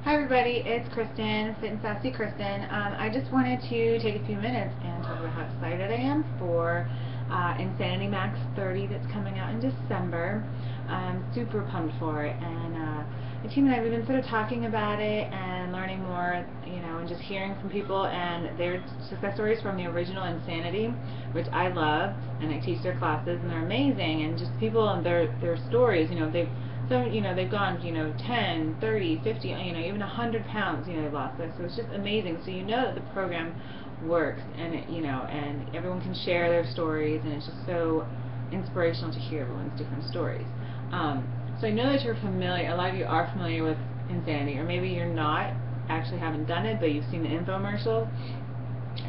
Hi everybody, it's Kristin, 26Sassy Kristin. I just wanted to take a few minutes and talk about how excited I am for Insanity Max 30 that's coming out in December. I'm super pumped for it, and the team and I have been sort of talking about it and learning more, and just hearing from people and their success stories from the original Insanity, which I love, and I teach their classes, and they're amazing, and just people and their stories, they've gone, 10, 30, 50, even 100 pounds, they've lost this. So it's just amazing. So that the program works, and and everyone can share their stories, and it's just so inspirational to hear everyone's different stories. So I know that you're familiar, a lot of you are familiar with Insanity, or maybe you're not, actually haven't done it, but you've seen the infomercials.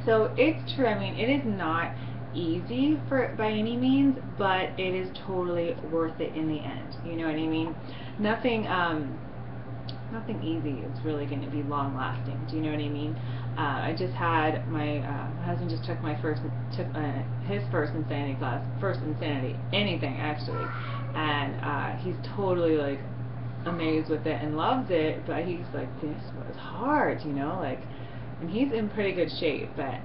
So it's true, it is not easy by any means, but it is totally worth it in the end. You know what I mean? Nothing easy is really going to be long lasting. Do you know what I mean? I just had my husband just took his first insanity class, first insanity, anything actually, and he's totally like amazed with it and loves it, but he's like, this was hard, and he's in pretty good shape, but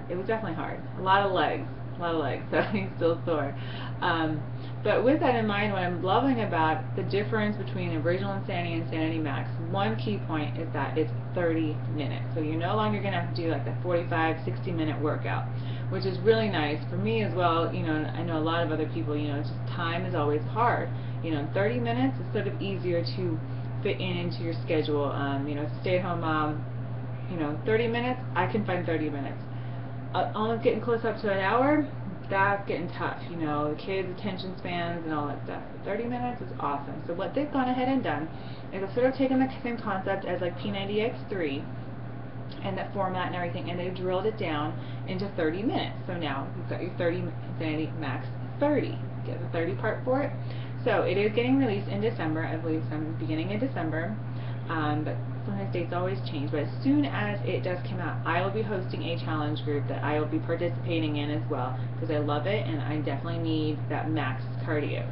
it was definitely hard. A lot of legs, so he's still sore. But with that in mind, what I'm loving about the difference between original Insanity and Insanity Max, one key point is that it's 30 minutes. So you're no longer going to have to do like that 45, 60-minute workout, which is really nice for me as well. I know a lot of other people, it's just time is always hard. 30 minutes is sort of easier to fit into your schedule. Stay-at-home mom, 30 minutes, I can find 30 minutes. Almost getting close up to an hour, that's getting tough, the kids' attention spans and all that stuff. But 30 minutes is awesome. So what they've gone ahead and done is they've sort of taken the same concept as like P90X3 and that format and everything, and they've drilled it down into 30 minutes. So now you've got your 30 Insanity Max 30. Get the 30 part for it. So it is getting released in December, I believe, some beginning of December. But sometimes dates always change, but as soon as it does come out, I will be hosting a challenge group that I will be participating in as well, because I love it and I definitely need that max cardio.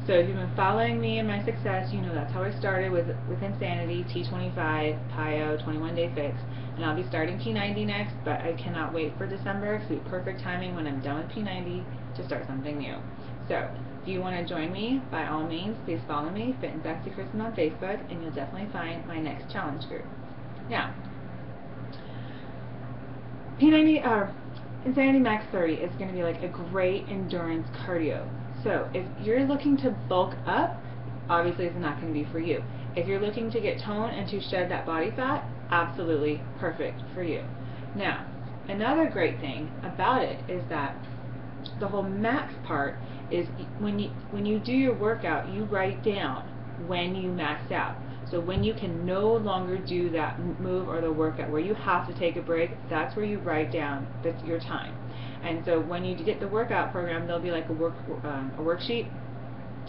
So if you've been following me and my success, that's how I started with Insanity, T25, PIO, 21-day fix, and I'll be starting P90 next, but I cannot wait for December. It's the perfect timing when I'm done with P90 to start something new. So if you want to join me, by all means, please follow me, Fit and Sexy Kristin on Facebook, and you'll definitely find my next challenge group. Now, Insanity Max 30 is going to be like a great endurance cardio. So if you're looking to bulk up, obviously it's not going to be for you. If you're looking to get tone and to shed that body fat, absolutely perfect for you. Now, another great thing about it is that the whole max part is when you do your workout, you write down when you max out. So when you can no longer do that move or the workout, where you have to take a break, that's where you write down your time. And so when you get the workout program, there'll be like a worksheet,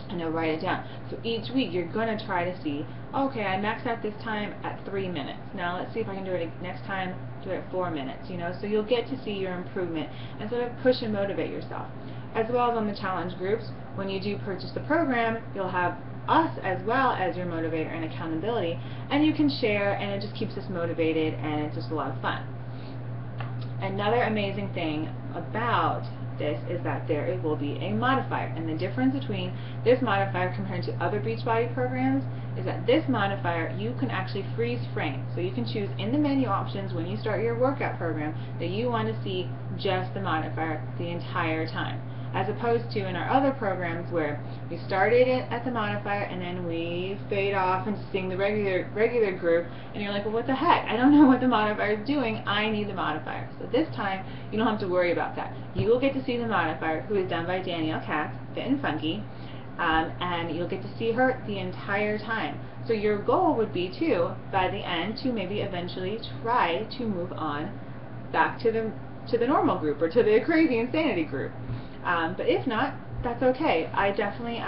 and they'll write it down. So each week you're going to try to see, okay, I maxed out this time at 3 minutes. Now let's see if I can do it next time, do it at 4 minutes, so you'll get to see your improvement and sort of push and motivate yourself. As well as on the challenge groups, when you do purchase the program, you'll have us as well as your motivator and accountability, and you can share, and it just keeps us motivated, and it's just a lot of fun. Another amazing thing about this is that there will be a modifier, and the difference between this modifier compared to other Beachbody programs is that this modifier, you can actually freeze frame. So you can choose in the menu options when you start your workout program that you want to see just the modifier the entire time, as opposed to in our other programs where we started it at the modifier and then we fade off and sing the regular group, and you're like, well, what the heck? I don't know what the modifier is doing. I need the modifier. So this time you don't have to worry about that. You will get to see the modifier, who is done by Danielle Katz, Fit and Funky, and you'll get to see her the entire time. So your goal would be to, by the end, to maybe eventually try to move on back to the normal group, or to the crazy insanity group. But if not, that's okay. I definitely,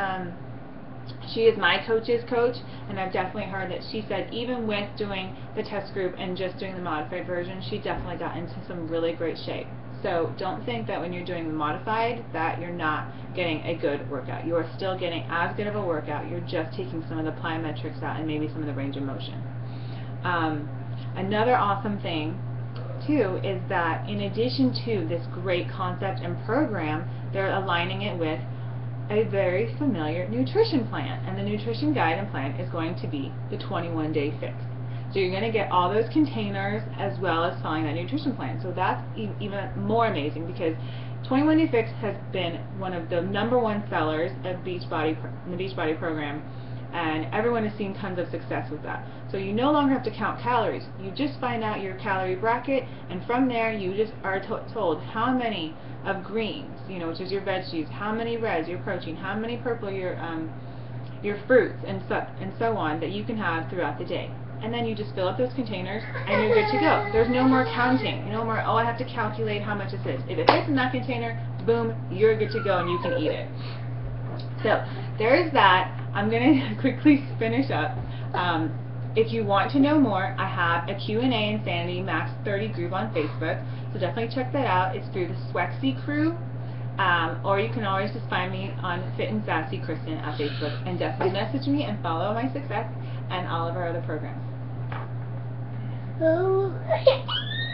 she is my coach's coach, and I've definitely heard that she said even with doing the test group and just doing the modified version, she definitely got into some really great shape. So don't think that when you're doing the modified that you're not getting a good workout. You are still getting as good of a workout. You're just taking some of the plyometrics out and maybe some of the range of motion. Another awesome thing too is that in addition to this great concept and program, they're aligning it with a very familiar nutrition plan, and the nutrition guide and plan is going to be the 21-day fix. So you're going to get all those containers as well as following that nutrition plan. So that's even more amazing, because 21-day fix has been one of the #1 sellers of the Beachbody program, and everyone has seen tons of success with that. So you no longer have to count calories. You just find out your calorie bracket, and from there you just are told how many of greens, which is your veggies, how many reds, your protein, how many purple, your fruits, and so on, that you can have throughout the day. And then you just fill up those containers and you're good to go. There's no more counting. No more, oh, I have to calculate how much this is. If it fits in that container, boom, you're good to go and you can eat it. So there is that. I'm going to quickly finish up. If you want to know more, I have a Q&A Insanity Max 30 group on Facebook, so definitely check that out. It's through the 26Sassy crew, or you can always just find me on Fit and Sassy Kristin at Facebook, and definitely message me and follow my success and all of our other programs.